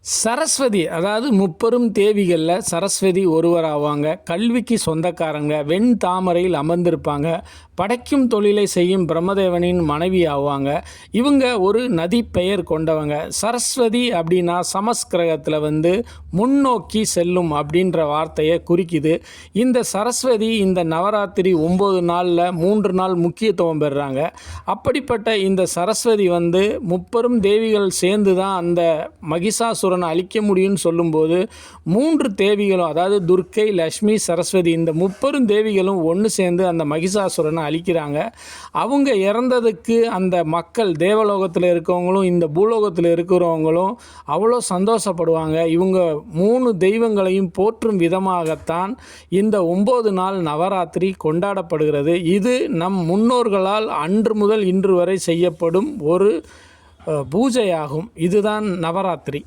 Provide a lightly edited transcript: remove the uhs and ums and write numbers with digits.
சரஸ்வதி அதாவது முப்பெரும் தேவிகளில் சரஸ்வதி ஒருவர் ஆவாங்க. கல்விக்கு சொந்தக்காரங்க, வெண் தாமரையில் அமர்ந்திருப்பாங்க. படைக்கும் தொழிலை செய்யும் பிரம்மதேவனின் மனைவி ஆவாங்க. இவங்க ஒரு நதி பெயர் கொண்டவங்க. சரஸ்வதி அப்படின்னா சமஸ்கிருதத்தில் முன்னோக்கி செல்லும் அப்படின்ற வார்த்தையை குறிக்குது. இந்த சரஸ்வதி இந்த நவராத்திரி 9 நாளில் 3 நாள் முக்கியத்துவம் பெறுறாங்க. அப்படிப்பட்ட இந்த சரஸ்வதி முப்பெரும் தேவிகள் சேர்ந்து தான் அந்த மகிஷாசுரனை அழிக்க முடியும்னு சொல்லும்போது 3 தேவிகளும், அதாவது துர்க்கை, லக்ஷ்மி, சரஸ்வதி, இந்த முப்பெரும் தேவிகளும் ஒன்று சேர்ந்து அந்த மகிஷாசுரனை அழிக்கிறாங்க. அவங்க இறந்ததுக்கு அந்த மக்கள் தேவலோகத்தில் இருக்கவங்களும் இந்த பூலோகத்தில் இருக்கிறவங்களும் அவ்வளோ சந்தோஷப்படுவாங்க. இவங்க 3 தெய்வங்களையும் போற்றும் விதமாகத்தான் இந்த 9 நாள் நவராத்திரி கொண்டாடப்படுகிறது. இது நம் முன்னோர்களால் அன்று முதல் இன்று வரை செய்யப்படும் ஒரு பூஜையாகும். இதுதான் நவராத்திரி.